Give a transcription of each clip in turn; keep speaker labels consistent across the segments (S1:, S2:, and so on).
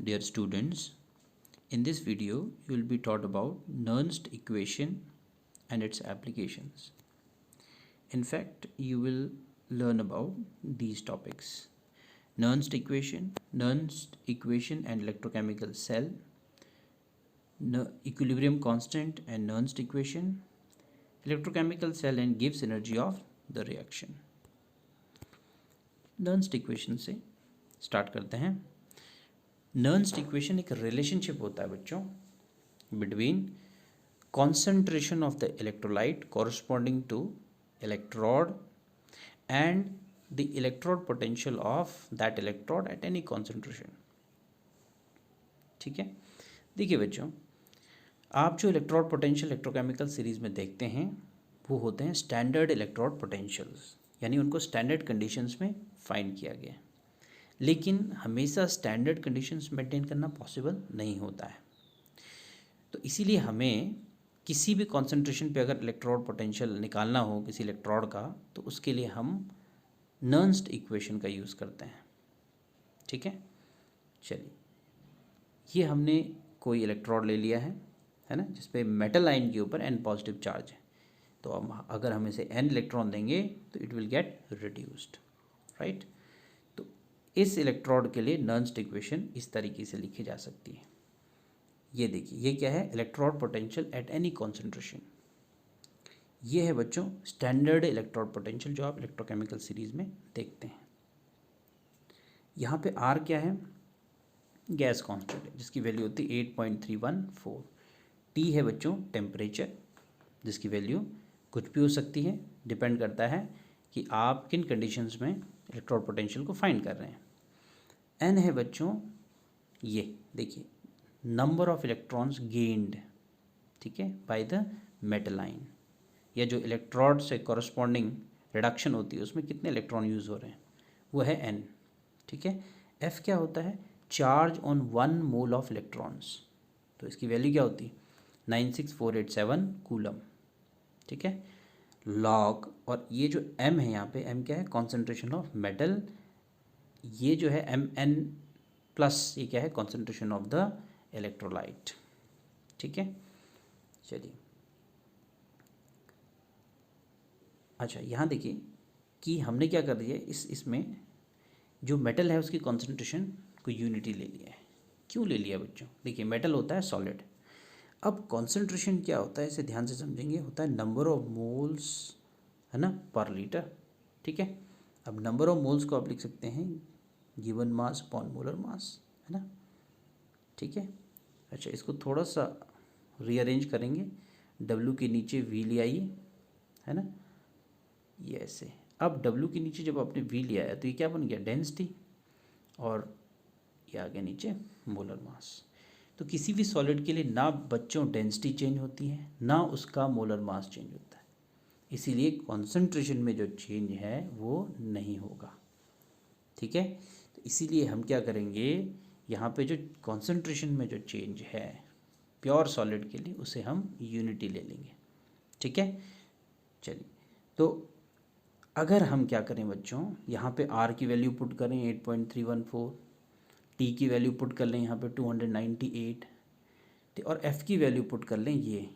S1: Dear students, in this video you will be taught about Nernst equation and its applications. In fact, you will learn about these topics: Nernst equation and electrochemical cell, equilibrium constant and Nernst equation, electrochemical cell and Gibbs energy of the reaction. Nernst equation से start करते हैं. Nernst equation एक relationship होता है बच्चों between concentration of the electrolyte corresponding to electrode and the electrode potential of that electrode at any concentration. ठीक है, देखिए बच्चों, आप जो इलेक्ट्रोड पोटेंशियल इलेक्ट्रोकेमिकल सीरीज में देखते हैं वो होते हैं स्टैंडर्ड इलेक्ट्रोड पोटेंशियल्स, यानी उनको स्टैंडर्ड कंडीशंस में फाइंड किया गया. लेकिन हमेशा स्टैंडर्ड कंडीशंस मेंटेन करना पॉसिबल नहीं होता है. तो इसीलिए हमें किसी भी कॉन्सेंट्रेशन पे अगर इलेक्ट्रोड पोटेंशियल निकालना हो किसी इलेक्ट्रोड का, तो उसके लिए हम नर्न्स्ट इक्वेशन का यूज़ करते हैं. ठीक है, चलिए, ये हमने कोई इलेक्ट्रोड ले लिया है ना, जिसपे मेटल आयन के ऊपर n पॉजिटिव चार्ज है. तो हम अगर हम इसे n इलेक्ट्रॉन देंगे तो it will get reduced, right. इस इलेक्ट्रोड के लिए नर्न्स्ट इक्वेशन इस तरीके से लिखी जा सकती है. ये देखिए, ये क्या है, electrode potential at any concentration. ये है बच्चों स्टैंडर्ड इलेक्ट्रोड पोटेंशियल जो आप इलेक्ट्रोकेमिकल सीरीज में देखते हैं. यहाँ पे R क्या है, गैस कांस्टेंट है जिसकी वैल्यू होती है 8.314. T है बच्चों टेम्परेचर, जिसकी वैल्यू कुछ भी हो सकती है, डिपेंड करता है कि आप किन कंडीशंस में इलेक्ट्रोड पोटेंशियल को फाइंड कर रहे हैं. N है बच्चों, ये देखिए, नंबर ऑफ इलेक्ट्रॉन्स गेन्ड, ठीक है, बाय द मेटल आयन, या जो इलेक्ट्रोड से कॉरस्पॉन्डिंग रिडक्शन होती है उसमें कितने इलेक्ट्रॉन यूज़ हो रहे हैं, वो है N. ठीक है. F क्या होता है, charge on 1 mole of electrons, तो इसकी वैल्यू क्या होती है 96487 कूलम. ठीक है. लॉग, और ये जो M है यहाँ पे, M क्या है, कॉन्सेंट्रेशन ऑफ मेटल. ये जो है Mn प्लस, ये क्या है, कॉन्सेंट्रेशन ऑफ द इलेक्ट्रोलाइट. ठीक है, चलिए. अच्छा, यहाँ देखिए कि हमने क्या कर दिया, इसमें जो मेटल है उसकी कॉन्सेंट्रेशन को यूनिटी ले लिया है. क्यों ले लिया बच्चों, देखिए मेटल होता है सॉलिड. अब कॉन्सेंट्रेशन क्या होता है, इसे ध्यान से समझेंगे, होता है नंबर ऑफ मोल्स, है ना, पर लीटर. ठीक है. अब नंबर ऑफ मोल्स को आप लिख सकते हैं given mass upon molar mass, है ना. ठीक है. अच्छा, इसको थोड़ा सा रीअरेंज करेंगे, W के नीचे V ले आइए, है ना, ये ऐसे. अब W के नीचे जब आपने V लिया है तो ये क्या बन गया, डेंसिटी, और ये आ गया नीचे मोलर मास. तो किसी भी सॉलिड के लिए ना बच्चों डेंसिटी चेंज होती है ना उसका मोलर मास चेंज होता है, इसीलिए कॉन्सेंट्रेशन में जो चेंज है वो नहीं होगा. ठीक है. तो इसीलिए हम क्या करेंगे, यहाँ पे जो कॉन्सेंट्रेशन में जो चेंज है प्योर सॉलिड के लिए, उसे हम यूनिटी ले लेंगे. ठीक है. चलिए, तो अगर हम क्या करें बच्चों, यहाँ पे R की वैल्यू पुट करें 8.314, T की वैल्यू पुट कर लें यहाँ पे 298, और F की वैल्यू पुट कर लें ये,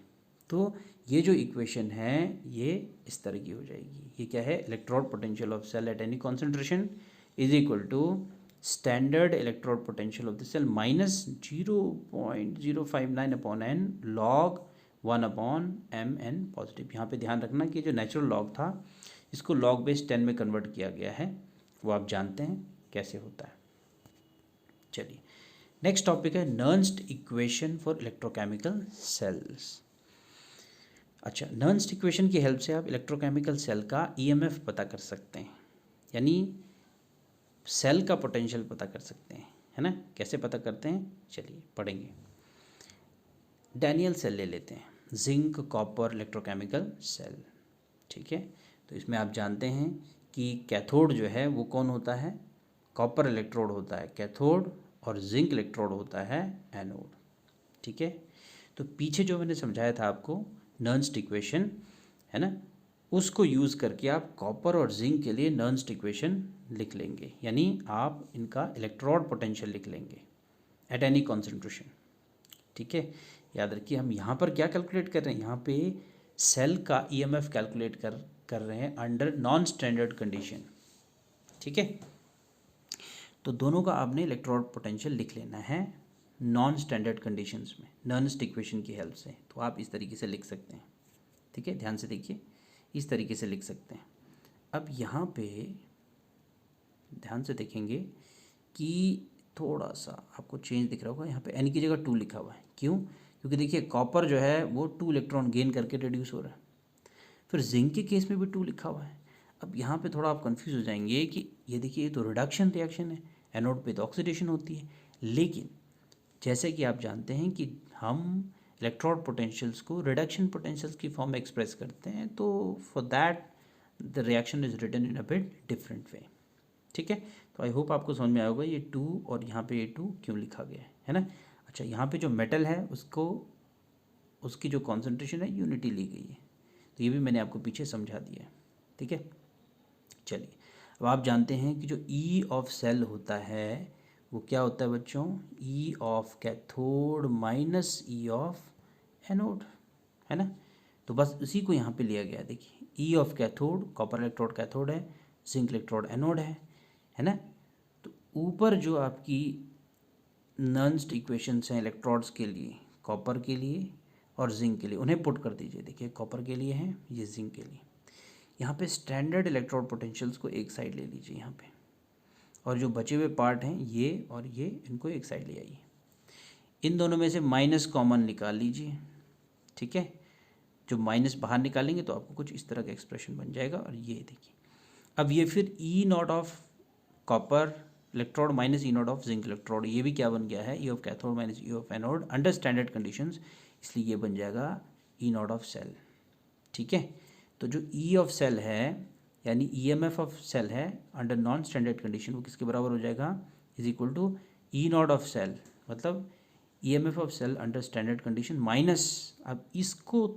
S1: तो ये जो इक्वेशन है ये इस तरह की हो जाएगी. ये क्या है, electrode potential of cell at any concentration is equal to standard electrode potential of the cell minus 0.059 upon n log 1 upon mn positive. यहाँ पे ध्यान रखना कि जो नेचुरल लॉग था इसको लॉग बेस 10 में कन्वर्ट किया गया है, वो आप जानते हैं कैसे होता है. चलिए, नेक्स्ट टॉपिक है नर्न्स्ट इक्वेशन फॉर इलेक्ट्रोकेमिकल सेल्स. अच्छा, नर्न्स्ट इक्वेशन की हेल्प से आप इलेक्ट्रोकेमिकल सेल का EMF पता कर सकते हैं, यानी सेल का पोटेंशियल पता कर सकते हैं, है ना. कैसे पता करते हैं, चलिए पढ़ेंगे. डैनियल सेल ले लेते हैं, जिंक कॉपर इलेक्ट्रोकेमिकल सेल. ठीक है. तो इसमें आप जानते हैं कि कैथोड जो है वो कौन होता है, कॉपर इलेक्ट्रोड होता है कैथोड, और जिंक इलेक्ट्रोड होता है एनोड. ठीक है. तो पीछे जो मैंने समझाया था आपको नर्न्स्ट इक्वेशन, है ना, उसको यूज़ करके आप कॉपर और जिंक के लिए नर्न्स्ट इक्वेशन लिख लेंगे, यानी आप इनका इलेक्ट्रोड पोटेंशियल लिख लेंगे. Eight any concentration. ठीक है, याद रखिए हम यहाँ पर क्या कैलकुलेट कर रहे हैं, यहाँ पे सेल का ईएमएफ कैलकुलेट कर रहे हैं अंडर नॉन स्टैंडर्ड कंडीशन। ठीक है, तो दोनों का आपने इलेक्ट्रोड पोटेंशियल लिख लेना है नॉन स्टैंडर्ड कंडीशंस में नर्न्स्ट इक्वेशन की हेल्प से। तो आप इस तरीके से लिख सकते हैं। ठीक है, ध्यान से देखिए, इस तरीके से लिख सकते हैं। अब यहाँ पे ध्यान से देखेंगे कि थोड़ा सा आपको चेंज दिख रहा होगा, यहाँ पे एन की जगह 2 लिखा हुआ है। क्यों? क्योंकि देखिए कॉपर जो है वो 2 इलेक्ट्रॉन गेन करके रिड्यूस हो रहा है। फिर जिंक के केस में भी 2 लिखा हुआ है। अब यहाँ पे थोड़ा आप कंफ्यूज हो जाएंगे कि ये देखिए ये तो रिडक्शन रिएक्शन है, एनोड पे तो ऑक्सीडेशन होती है। लेकिन जैसे कि आप जानते हैं कि हम इलेक्ट्रोड पोटेंशियल्स को रिडक्शन पोटेंशियल्स की फॉर्म में एक्सप्रेस करते हैं, तो for that the reaction is written in a bit different way. ठीक है, तो आई होप आपको समझ में आया होगा ये 2 और यहाँ पे ये 2 क्यों लिखा गया है ना। अच्छा, यहाँ पे जो मेटल है उसको उसकी जो कॉन्सेंट्रेशन है यूनिटी ली गई है, तो ये भी मैंने आपको पीछे समझा दिया है। ठीक है, चलिए अब आप जानते हैं कि जो ई ऑफ सेल होता है वो क्या होता है बच्चों, ई of cathode minus E of anode, है ना। तो बस उसी को यहाँ पे लिया गया है। देखिए ई of cathode copper electrode cathode है, जिंक इलेक्ट्रोड एनोड है ना। तो ऊपर जो आपकी नर्न्स्ट इक्वेशंस हैं इलेक्ट्रोड्स के लिए, कॉपर के लिए और जिंक के लिए, उन्हें पुट कर दीजिए। देखिए कॉपर के लिए है, ये जिंक के लिए। यहाँ पे स्टैंडर्ड इलेक्ट्रोड पोटेंशियल्स को एक साइड ले लीजिए यहाँ पे, और जो बचे हुए पार्ट हैं ये और ये, इनको एक साइड ले आइए। इन दोनों में से माइनस कॉमन निकाल लीजिए। ठीक है, जो माइनस बाहर निकालेंगे तो आपको कुछ इस तरह का एक्सप्रेशन बन जाएगा। और ये देखिए अब ये फिर E not of copper electrode minus E not of zinc electrode, ये भी क्या बन गया है, E of cathode minus E of anode under standard conditions, इसलिए ये बन जाएगा ई नॉट ऑफ सेल। ठीक है, तो जो ई ऑफ सेल है यानी ईएमएफ ऑफ सेल है अंडर नॉन स्टैंडर्ड कंडीशन, वो किसके बराबर हो जाएगा, is equal to E not of cell, मतलब EMF of cell under standard condition minus, अब इसको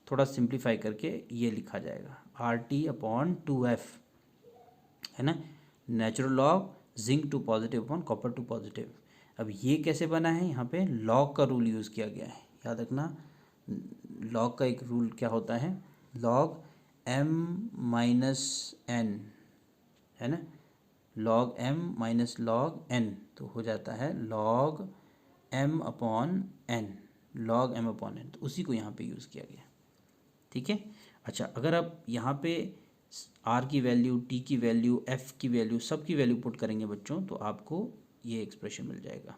S1: थोड़ा सिंप्लीफाई करके ये लिखा जाएगा आर टी अपॉन 2F, है ना, natural log zinc two positive upon copper two positive. अब ये कैसे बना है, यहाँ पे लॉग का रूल यूज़ किया गया है। याद रखना लॉग का एक रूल क्या होता है, लॉग m माइनस n, है ना, log m minus log n, तो हो जाता है log m upon n, log m upon n, तो उसी को यहाँ पे यूज़ किया गया। ठीक है, अच्छा अगर आप यहाँ पे r की वैल्यू, t की वैल्यू, f की वैल्यू, सब की वैल्यू पुट करेंगे बच्चों, तो आपको ये एक्सप्रेशन मिल जाएगा।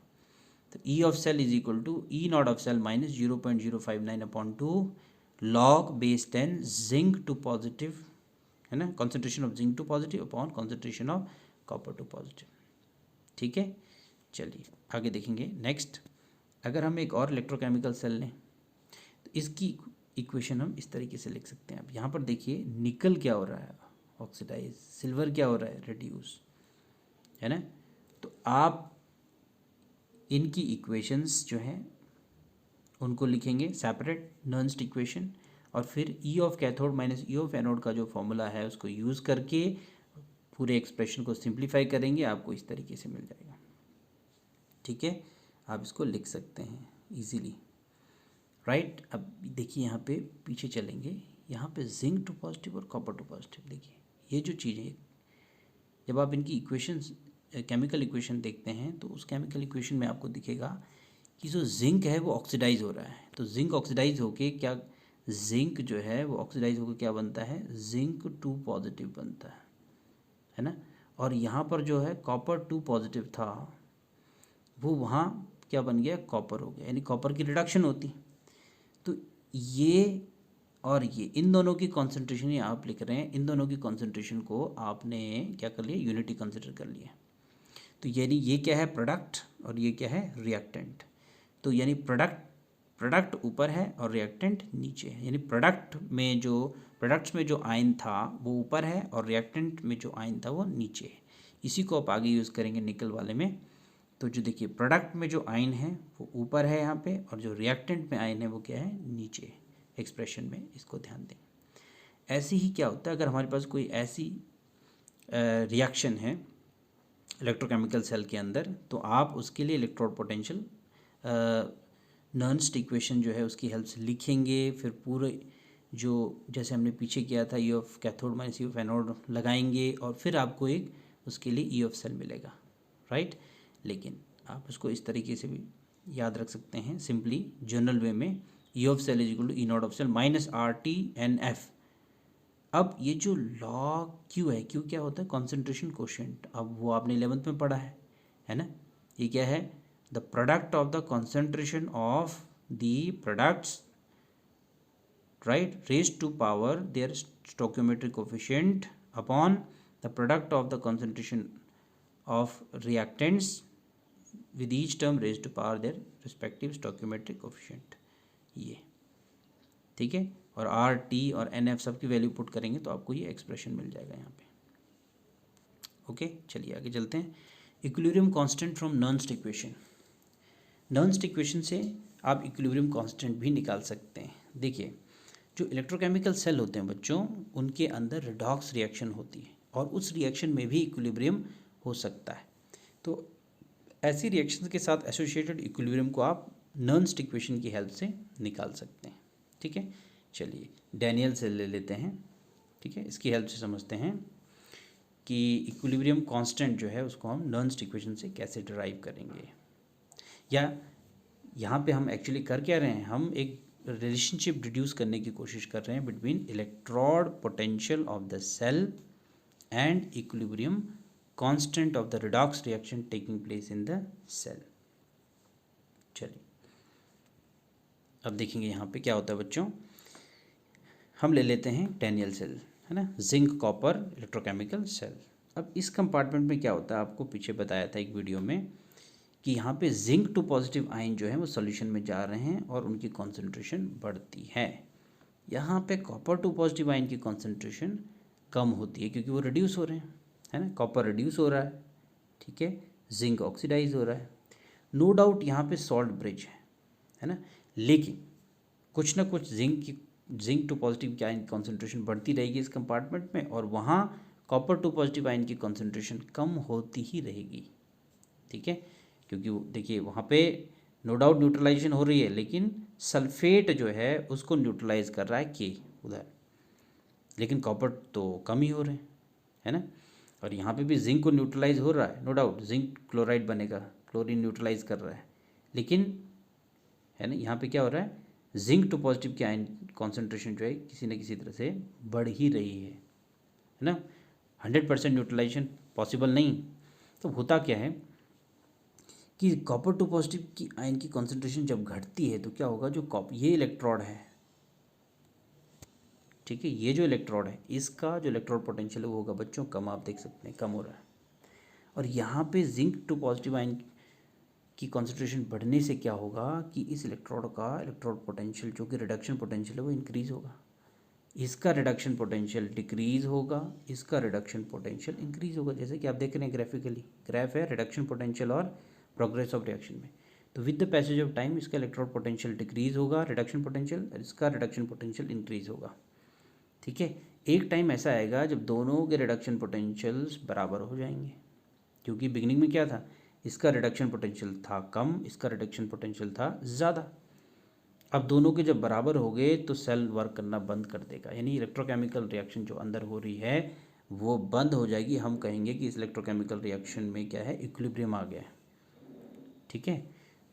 S1: तो E of cell is equal to E not of cell minus 0.059 upon 2 log base 10 zinc two positive, है ना, concentration of zinc two positive upon concentration of copper two positive. ठीक है, चलिए आगे देखेंगे। नेक्स्ट, अगर हम एक और इलेक्ट्रोकेमिकल सेल लें तो इसकी इक्वेशन हम इस तरीके से लिख सकते हैं। अब यहाँ पर देखिए निकल क्या हो रहा है, ऑक्सीडाइज, सिल्वर क्या हो रहा है, रिड्यूस, है ना। तो आप इनकी इक्वेशंस जो हैं उनको लिखेंगे सेपरेट नर्न्स्ट इक्वेशन, और फिर ई of cathode minus E of anode का जो फॉर्मूला है उसको यूज़ करके पूरे एक्सप्रेशन को सिंप्लीफाई करेंगे, आपको इस तरीके से मिल जाएगा। ठीक है, आप इसको लिख सकते हैं इजीली, राइट। अब देखिए यहाँ पे पीछे चलेंगे, यहाँ पे जिंक टू पॉजिटिव और कॉपर टू पॉजिटिव, देखिए ये जो चीज़ें जब आप इनकी इक्वेशंस केमिकल इक्वेशन देखते हैं तो उस केमिकल इक्वेशन में आपको दिखेगा कि जो जिंक है वो ऑक्सीडाइज हो रहा है। तो जिंक ऑक्सीडाइज होके क्या, जिंक जो है वो ऑक्सीडाइज होकर क्या बनता है, जिंक 2 पॉजिटिव बनता है ना। और यहाँ पर जो है कॉपर 2 पॉजिटिव था वो वहाँ क्या बन गया, कॉपर हो गया, यानी कॉपर की रिडक्शन होती। तो ये और ये इन दोनों की कॉन्सेंट्रेशन ये आप लिख रहे हैं, इन दोनों की कॉन्सेंट्रेशन को आपने क्या कर लिया, यूनिटी कंसिडर कर लिया। तो यानी ये क्या है, प्रोडक्ट, और ये क्या है, रिएक्टेंट। तो यानी प्रोडक्ट ऊपर है और रिएक्टेंट नीचे है, यानी प्रोडक्ट्स में जो आयन था वो ऊपर है और रिएक्टेंट में जो आयन था वो नीचे है। इसी को आप आगे यूज़ करेंगे निकल वाले में। तो जो देखिए प्रोडक्ट में जो आयन है वो ऊपर है यहाँ पे, और जो रिएक्टेंट में आयन है वो क्या है, नीचे है एक्सप्रेशन में, इसको ध्यान दें। ऐसे ही क्या होता है अगर हमारे पास कोई ऐसी रिएक्शन है इलेक्ट्रोकेमिकल सेल के अंदर, तो आप उसके लिए इलेक्ट्रोड पोटेंशियल नर्न्स इक्वेशन जो है उसकी हेल्प से लिखेंगे। फिर पूरे जो जैसे हमने पीछे किया था, ई of cathode minus E of anode लगाएंगे और फिर आपको एक उसके लिए ई ऑफ सेल मिलेगा, राइट। लेकिन आप उसको इस तरीके से भी याद रख सकते हैं, सिंपली जनरल वे में, E of cell is equal to E not of cell minus R T N F. अब ये जो लॉ क्यू है, क्यू क्या होता है, कॉन्सेंट्रेशन कोशिएंट, अब वो आपने 11th में पढ़ा है ना। ये क्या है, the product of the concentration of the products, right, raise to power their stoichiometric coefficient upon the product of the concentration of reactants with each term raise to power their respective stoichiometric coefficient, ये ठीक है। और R T और n F सब की value put करेंगे तो आपको ये एक्सप्रेशन मिल जाएगा यहाँ पे। ओके, चलिए आगे चलते हैं। Equilibrium constant from Nernst equation. Nernst equation से आप इक्विलिब्रियम कांस्टेंट भी निकाल सकते हैं। देखिए, जो इलेक्ट्रोकेमिकल सेल होते हैं बच्चों, उनके अंदर रिडॉक्स रिएक्शन होती है और उस रिएक्शन में भी इक्विलिब्रियम हो सकता है। तो ऐसी रिएक्शन के साथ एसोसिएटेड इक्विलिब्रियम को आप नर्न्स इक्वेशन की हेल्प से निकाल सकते हैं, ठीक है। चलिए डैनियल सेल ले लेते हैं, ठीक है। इसकी हेल्प से समझते हैं कि इक्विलिब्रियम कांस्टेंट जो है उसको हम नर्न्स इक्वेशन से कैसे डिराइव करेंगे, या यहाँ पे हम एक्चुअली कर क्या रहे हैं, हम एक रिलेशनशिप डिड्यूस करने की कोशिश कर रहे हैं between electrode potential of the cell and equilibrium constant of the redox reaction taking place in the cell. चलिए अब देखेंगे यहाँ पे क्या होता है बच्चों। हम ले लेते हैं डैनियल सेल, है ना, जिंक कॉपर इलेक्ट्रोकेमिकल सेल। अब इस कंपार्टमेंट में क्या होता है, आपको पीछे बताया था एक वीडियो में कि यहाँ पे जिंक टू पॉजिटिव आयन जो है वो सॉल्यूशन में जा रहे हैं और उनकी कॉन्सेंट्रेशन बढ़ती है। यहाँ पे कॉपर टू पॉजिटिव आयन की कॉन्सेंट्रेशन कम होती है क्योंकि वो रिड्यूस हो रहे हैं, है ना। कॉपर रिड्यूस हो रहा है, ठीक है, जिंक ऑक्सीडाइज हो रहा है। नो डाउट यहाँ पे सॉल्ट ब्रिज है ना, लेकिन कुछ ना कुछ जिंक टू पॉजिटिव की आयन कॉन्सेंट्रेशन बढ़ती रहेगी इस कंपार्टमेंट में, और वहाँ कॉपर टू पॉजिटिव आयन की कॉन्सेंट्रेशन कम होती ही रहेगी, ठीक है। क्योंकि देखिए वहाँ पे नो डाउट न्यूट्रलाइजेशन हो रही है, लेकिन सल्फेट जो है उसको न्यूट्रलाइज कर रहा है के उधर, लेकिन कॉपर तो कम ही हो रहे हैं, है ना। और यहाँ पे भी जिंक को न्यूट्रलाइज हो रहा है, नो डाउट जिंक क्लोराइड बनेगा, क्लोरीन न्यूट्रलाइज कर रहा है, लेकिन है ना यहाँ पे क्या हो रहा है, जिंक टू पॉजिटिव की आयन कॉन्सेंट्रेशन जो है किसी न किसी तरह से बढ़ ही रही है ना। 100% न्यूट्रलाइजेशन पॉसिबल नहीं। तो होता क्या है कि कॉपर टू पॉजिटिव की आयन की कॉन्सेंट्रेशन जब घटती है तो क्या होगा, जो ये इलेक्ट्रोड है, ठीक है, ये जो इलेक्ट्रोड है इसका जो इलेक्ट्रोड पोटेंशियल है वो होगा बच्चों कम, आप देख सकते हैं कम हो रहा है। और यहाँ पे जिंक टू पॉजिटिव आयन की कॉन्सेंट्रेशन बढ़ने से क्या होगा कि इस इलेक्ट्रोड का इलेक्ट्रोड पोटेंशियल जो कि रिडक्शन पोटेंशियल है वो इंक्रीज होगा, इसका रिडक्शन पोटेंशियल डिक्रीज होगा, इसका रिडक्शन पोटेंशियल इंक्रीज होगा। जैसे कि आप देख रहे हैं ग्राफिकली, ग्राफ है रिडक्शन पोटेंशियल और प्रोग्रेस ऑफ रिएक्शन में। तो with the passage of time इसका इलेक्ट्रोड पोटेंशियल डिक्रीज होगा, रिडक्शन पोटेंशियल, और इसका रिडक्शन पोटेंशियल इंक्रीज होगा, ठीक है। एक टाइम ऐसा आएगा जब दोनों के रिडक्शन पोटेंशियल्स बराबर हो जाएंगे, क्योंकि बिगिनिंग में क्या था, इसका रिडक्शन पोटेंशियल था कम, इसका रिडक्शन पोटेंशियल था ज़्यादा। अब दोनों के जब बराबर हो गए तो सेल वर्क करना बंद कर देगा, यानी इलेक्ट्रोकेमिकल रिएक्शन जो अंदर हो रही है वो बंद हो जाएगी। हम कहेंगे कि इस इलेक्ट्रोकेमिकल रिएक्शन में क्या है, इक्विलिब्रियम आ गया है, ठीक है।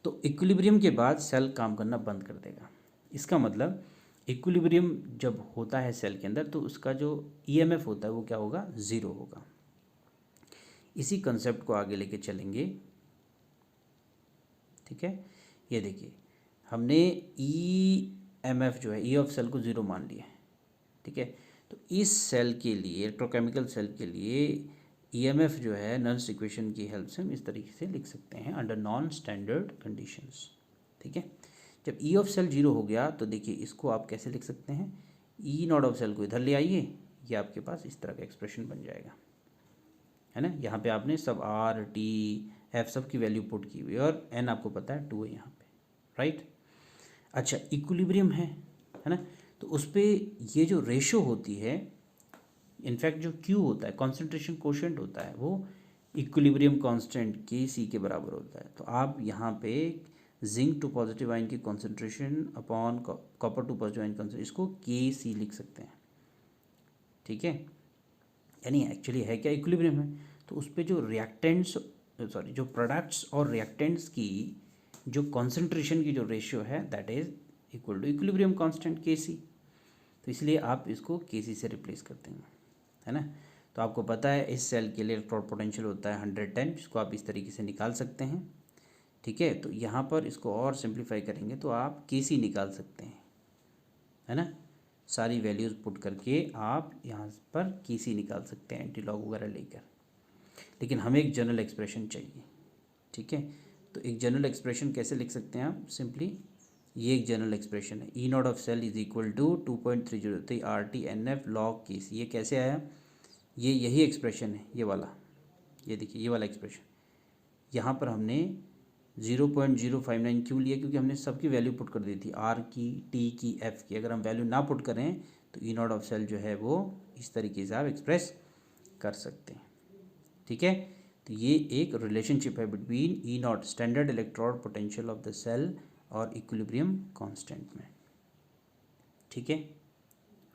S1: तो इक्विलिब्रियम के बाद सेल काम करना बंद कर देगा। इसका मतलब इक्विलिब्रियम जब होता है सेल के अंदर तो उसका जो ईएमएफ होता है वो क्या होगा, ज़ीरो होगा। इसी कंसेप्ट को आगे लेके चलेंगे, ठीक है। ये देखिए हमने ईएमएफ जो है, ई ऑफ सेल को ज़ीरो मान लिया है, ठीक है। तो इस सेल के लिए, इलेक्ट्रोकेमिकल सेल के लिए ईएमएफ जो है नर्न्स इक्वेशन की हेल्प से हम इस तरीके से लिख सकते हैं अंडर नॉन स्टैंडर्ड कंडीशंस, ठीक है। जब ई ऑफ सेल जीरो हो गया तो देखिए इसको आप कैसे लिख सकते हैं, ई नॉट ऑफ सेल को इधर ले आइए, ये आपके पास इस तरह का एक्सप्रेशन बन जाएगा, है ना। यहाँ पे आपने सब आर टी एफ सब की वैल्यू पुट की हुई और एन आपको पता है 2 है यहाँ पे, राइट। अच्छा इक्विलिब्रियम है ना, तो उस पर ये जो रेशो होती है, इनफैक्ट जो क्यू होता है कॉन्सेंट्रेशन कोशिएंट होता है, वो इक्विलिब्रियम कांस्टेंट के सी के बराबर होता है। तो आप यहाँ पे जिंक टू पॉजिटिव आयन की concentration upon copper two positive ion concentration, इसको के सी लिख सकते हैं, ठीक है। यानी एक्चुअली है क्या, इक्विलिब्रियम है, तो उस पर जो रिएक्टेंट्स जो प्रोडक्ट्स और रिएक्टेंट्स की जो कॉन्सेंट्रेशन की जो रेशियो है that is equal to equilibrium constant K c. तो इसलिए आप इसको के सी से रिप्लेस करते हैं, है ना। तो आपको पता है इस सेल के लिए इलेक्ट्रोड पोटेंशियल होता है 110, जिसको आप इस तरीके से निकाल सकते हैं, ठीक है। तो यहाँ पर इसको और सिंप्लीफाई करेंगे तो आप के सी निकाल सकते हैं, है ना। सारी वैल्यूज़ पुट करके आप यहाँ पर के सी निकाल सकते हैं एंटी लॉग वगैरह लेकर, लेकिन हमें एक जनरल एक्सप्रेशन चाहिए, ठीक है। तो एक जनरल एक्सप्रेशन कैसे लिख सकते हैं आप, सिंपली ये एक जनरल एक्सप्रेशन है, E not of cell is equal to 2.303 R T N F log K C. ये कैसे आया, ये यही एक्सप्रेशन है, ये वाला, ये देखिए ये वाला एक्सप्रेशन। यहाँ पर हमने 0.059 क्यों लिया, क्योंकि हमने सबकी वैल्यू पुट कर दी थी, आर की, टी की, एफ की। अगर हम वैल्यू ना पुट करें तो ई नॉट ऑफ सेल जो है वो इस तरीके से आप एक्सप्रेस कर सकते हैं, ठीक है। तो ये एक रिलेशनशिप है between E naught standard electrode potential of the cell और इक्विलिब्रियम कांस्टेंट में, ठीक है,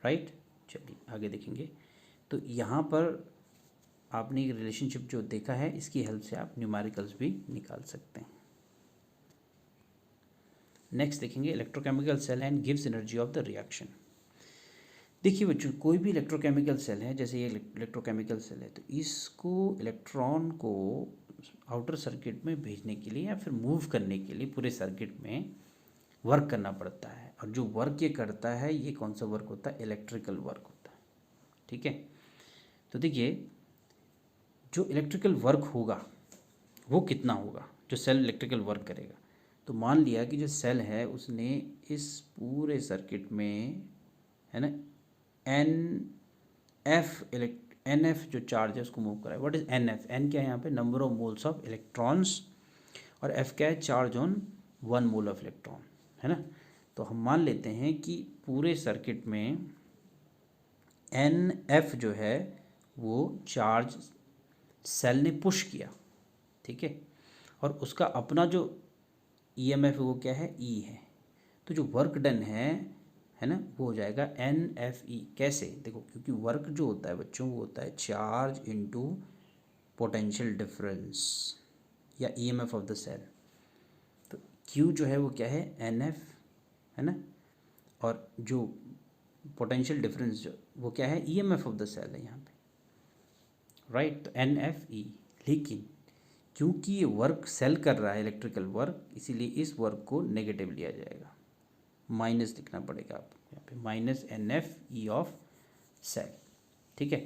S1: राइट। चलिए आगे देखेंगे। तो यहाँ पर आपने एक रिलेशनशिप जो देखा है, इसकी हेल्प से आप न्यूमेरिकल्स भी निकाल सकते हैं। नेक्स्ट देखेंगे इलेक्ट्रोकेमिकल सेल एंड गिव्स एनर्जी ऑफ द रिएक्शन। देखिए बच्चों, कोई भी इलेक्ट्रोकेमिकल सेल है, जैसे ये इलेक्ट्रोकेमिकल सेल है, तो इसको इलेक्ट्रॉन को आउटर सर्किट में भेजने के लिए या फिर मूव करने के लिए पूरे सर्किट में वर्क करना पड़ता है। और जो वर्क ये करता है, ये कौन सा वर्क होता है, इलेक्ट्रिकल वर्क होता है, ठीक है। तो देखिए जो इलेक्ट्रिकल वर्क होगा वो कितना होगा, जो सेल इलेक्ट्रिकल वर्क करेगा। तो मान लिया कि जो सेल है उसने इस पूरे सर्किट में, है ना, एन एफ जो चार्ज है उसको मूव कराए। What is n F, n क्या है यहाँ पे, number of moles of electrons, और एफ क्या है, charge on 1 mole of electron, है ना। तो हम मान लेते हैं कि पूरे सर्किट में एन एफ जो है वो चार्ज सेल ने पुश किया, ठीक है, और उसका अपना जो ईएमएफ है वो क्या है, ई है। तो जो वर्क डन है ना, वो हो जाएगा एन एफ ई। कैसे, देखो, क्योंकि वर्क जो होता है बच्चों वो होता है चार्ज इनटू पोटेंशियल डिफरेंस या ईएमएफ ऑफ द सेल। तो क्यू जो है वो क्या है, एन एफ, है ना, और जो पोटेंशियल डिफरेंस जो वो क्या है, ईएमएफ ऑफ द सेल है यहाँ पे, राइट। तो एन एफ ई। लेकिन क्योंकि ये वर्क सेल कर रहा है इलेक्ट्रिकल वर्क, इसीलिए इस वर्क को नेगेटिव लिया जाएगा, माइनस लिखना पड़ेगा आपको यहाँ पे, minus n F E of cell, ठीक है।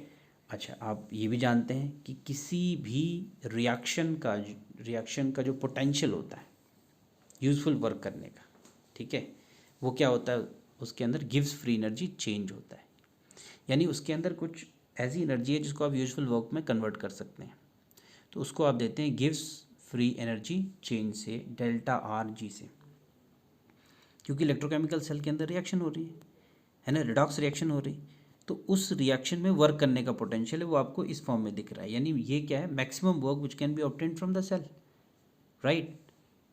S1: अच्छा, आप ये भी जानते हैं कि किसी भी रिएक्शन का जो पोटेंशियल होता है यूज़फुल वर्क करने का, ठीक है, वो क्या होता है, उसके अंदर गिव्स फ्री एनर्जी चेंज होता है। यानी उसके अंदर कुछ ऐसी एनर्जी है जिसको आप यूज़फुल वर्क में कन्वर्ट कर सकते हैं। तो उसको आप देते हैं गिव्स फ्री एनर्जी चेंज से, डेल्टा आर जी से, क्योंकि इलेक्ट्रोकेमिकल सेल के अंदर रिएक्शन हो रही है ना, रिडॉक्स रिएक्शन हो रही, तो उस रिएक्शन में वर्क करने का पोटेंशियल है वो आपको इस फॉर्म में दिख रहा है। यानी ये क्या है, maximum work which can be obtained from the cell, right.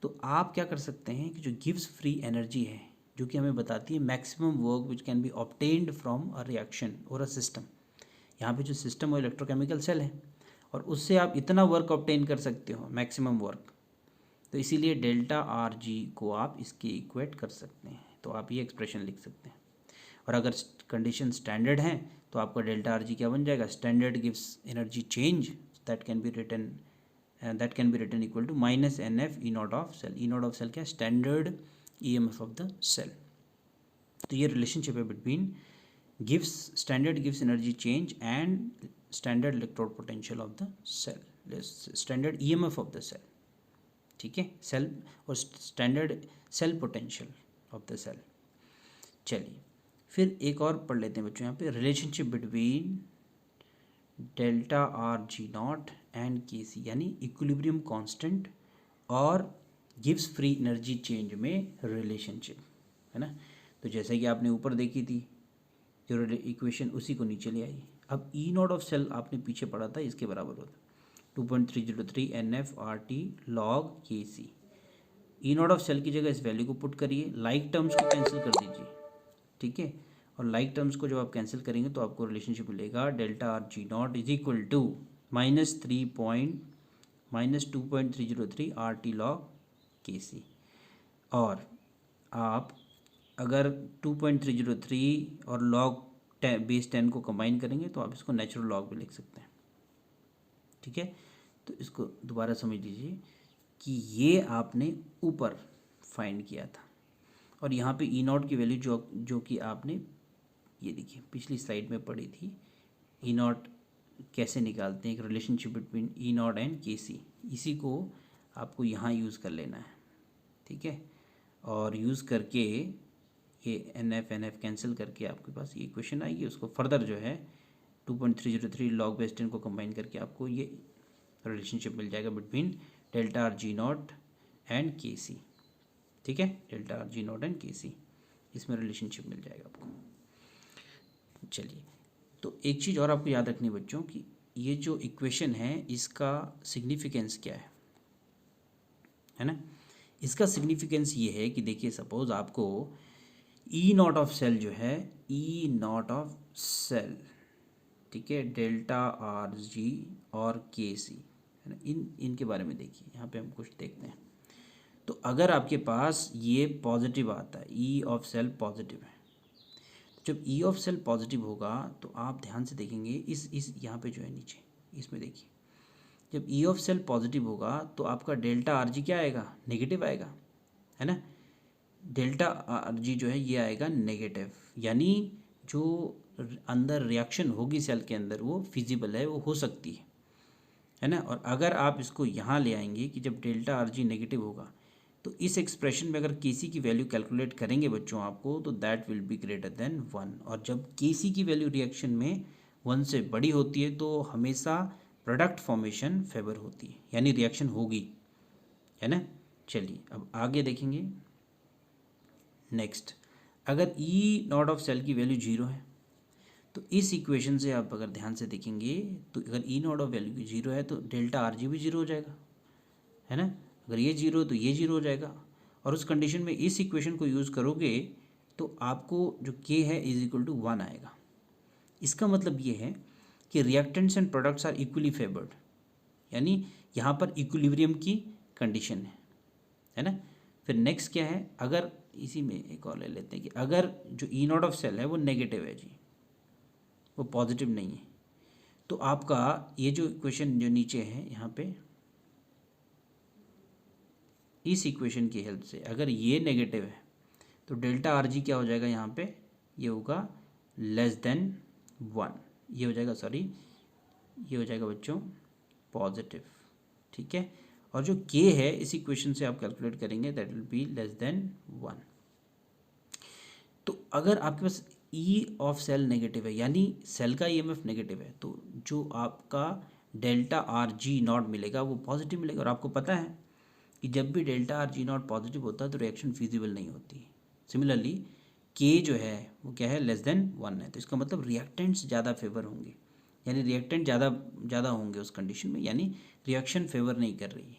S1: तो आप क्या कर सकते हैं कि जो गिव्स फ्री एनर्जी है, जो कि हमें बताती है maximum work which can be obtained from a reaction और अ सिस्टम। यहाँ पे जो सिस्टम और इलेक्ट्रोकेमिकल सेल है, और उससे आप इतना वर्क ऑब्टेन कर सकते हो, मैक्सिमम वर्क। तो इसीलिए डेल्टा आर जी को आप इसके इक्वेट कर सकते हैं। तो आप ये एक्सप्रेशन लिख सकते हैं। और अगर कंडीशन स्टैंडर्ड हैं तो आपका डेल्टा आर जी क्या बन जाएगा, स्टैंडर्ड गिव्स energy change that can be written equal to minus n F E not of cell. E not of cell क्या है, standard E M F of the cell. तो ये रिलेशनशिप है बिटवीन स्टैंडर्ड गिव्स energy change and standard electrode potential of the cell, standard EMF of the cell, ठीक है, cell और standard cell potential of the cell. चलिए फिर एक और पढ़ लेते हैं बच्चों यहाँ पे, relationship between delta r G not and के सी, यानी इक्विलिब्रियम कांस्टेंट और गिव्स फ्री एनर्जी चेंज में रिलेशनशिप, है ना। तो जैसे कि आपने ऊपर देखी थी जो इक्वेशन, उसी को नीचे ले आइए। अब ई नॉट ऑफ सेल आपने पीछे पढ़ा था, इसके बराबर होता 2.303 NF/RT log Kc। E not of cell की जगह इस वैल्यू को पुट करिए, लाइक टर्म्स को कैंसिल कर दीजिए, ठीक है। और लाइक टर्म्स को जब आप कैंसिल करेंगे तो आपको रिलेशनशिप मिलेगा delta r G naught is equal to -2.303 RT log Kc। और आप अगर 2.303 और log बेस 10 को कंबाइन करेंगे तो आप इसको नेचुरल लॉग भी लिख सकते हैं, ठीक है। तो इसको दोबारा समझ लीजिए कि ये आपने ऊपर फाइंड किया था और यहाँ पे ई नॉट की वैल्यू जो कि आपने ये देखिए पिछली स्लाइड में पढ़ी थी, ई नॉट कैसे निकालते हैं, एक relationship between E not and के सी, इसी को आपको यहाँ यूज़ कर लेना है, ठीक है। और यूज़ करके ये एन एफ कैंसिल करके आपके पास ये इक्वेशन आएगी, उसको फर्दर जो है 2.303 लॉग बेस 10 को कंबाइन करके आपको ये रिलेशनशिप मिल जाएगा between delta r G not and के सी, ठीक है। Delta r G not and के सी, इसमें रिलेशनशिप मिल जाएगा आपको। चलिए, तो एक चीज़ और आपको याद रखनी बच्चों कि ये जो इक्वेशन है इसका सिग्निफिकेंस क्या है ना। इसका सिग्निफिकेंस ये है कि देखिए सपोज आपको ई नॉट ऑफ सेल जो है, ई नॉट ऑफ सेल, ठीक है, डेल्टा आर जी और के सी है ना, इनके बारे में देखिए, यहाँ पे हम कुछ देखते हैं। तो अगर आपके पास ये पॉजिटिव आता है, ई ऑफ सेल पॉजिटिव है, जब ई ऑफ सेल पॉजिटिव होगा तो आप ध्यान से देखेंगे इस यहाँ पे जो है नीचे इसमें देखिए, जब ई ऑफ सेल पॉजिटिव होगा तो आपका डेल्टा आर जी क्या आएगा, नेगेटिव आएगा, है ना। डेल्टा आर जी जो है ये आएगा नेगेटिव, यानी जो अंदर रिएक्शन होगी सेल के अंदर वो फिजिबल है, वो हो सकती है ना। और अगर आप इसको यहाँ ले आएंगे कि जब डेल्टा आर जी नेगेटिव होगा तो इस एक्सप्रेशन में अगर केसी की वैल्यू कैलकुलेट करेंगे बच्चों आपको, तो that will be greater than 1। और जब केसी की वैल्यू रिएक्शन में 1 से बड़ी होती है तो हमेशा प्रोडक्ट फॉर्मेशन फेवर होती है, यानी रिएक्शन होगी, है ना। चलिए अब आगे देखेंगे। नेक्स्ट, अगर ई नॉट ऑफ सेल की वैल्यू 0 है तो इस इक्वेशन से आप अगर ध्यान से देखेंगे तो अगर ई नॉट ऑफ वैल्यू 0 है तो डेल्टा आर जी भी 0 हो जाएगा, है ना। अगर ये 0 तो ये 0 हो जाएगा। और उस कंडीशन में इस इक्वेशन को यूज़ करोगे तो आपको जो के है इज इक्वल टू 1 आएगा। इसका मतलब ये है कि reactants and products are equally favoured, यानी यहाँ पर इक्विलिब्रियम की कंडीशन है ना। फिर नेक्स्ट क्या है, अगर इसी में एक और ले लेते हैं कि अगर जो ई नॉट ऑफ सेल है वो नेगेटिव है जी, वो पॉजिटिव नहीं है, तो आपका ये जो इक्वेशन जो नीचे है यहाँ पे, इस इक्वेशन की हेल्प से अगर ये नेगेटिव है तो डेल्टा आर जी क्या हो जाएगा, यहाँ पे ये होगा लेस देन 1, ये हो जाएगा, सॉरी ये हो जाएगा बच्चों पॉजिटिव, ठीक है। और जो के है इस इक्वेशन से आप कैलकुलेट करेंगे that will be less than 1। तो अगर आपके पास ई ऑफ सेल नेगेटिव है, यानी सेल का ईएमएफ नेगेटिव है, तो जो आपका डेल्टा आर जी नॉट मिलेगा वो पॉजिटिव मिलेगा। और आपको पता है कि जब भी delta r G not positive होता है तो रिएक्शन फिजिबल नहीं होती। सिमिलरली के जो है वो क्या है, लेस देन 1 है, तो इसका मतलब रिएक्टेंट्स ज़्यादा फेवर होंगे, यानी रिएक्टेंट ज़्यादा होंगे उस कंडीशन में, यानी रिएक्शन फेवर नहीं कर रही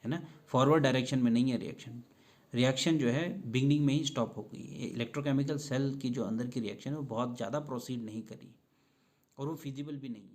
S1: है ना, फॉरवर्ड डायरेक्शन में नहीं है रिएक्शन जो है बिगनिंग में ही स्टॉप हो गई है। इलेक्ट्रोकेमिकल सेल की जो अंदर की रिएक्शन है वो बहुत ज़्यादा प्रोसीड नहीं करी और वो फिजिबल भी नहीं है।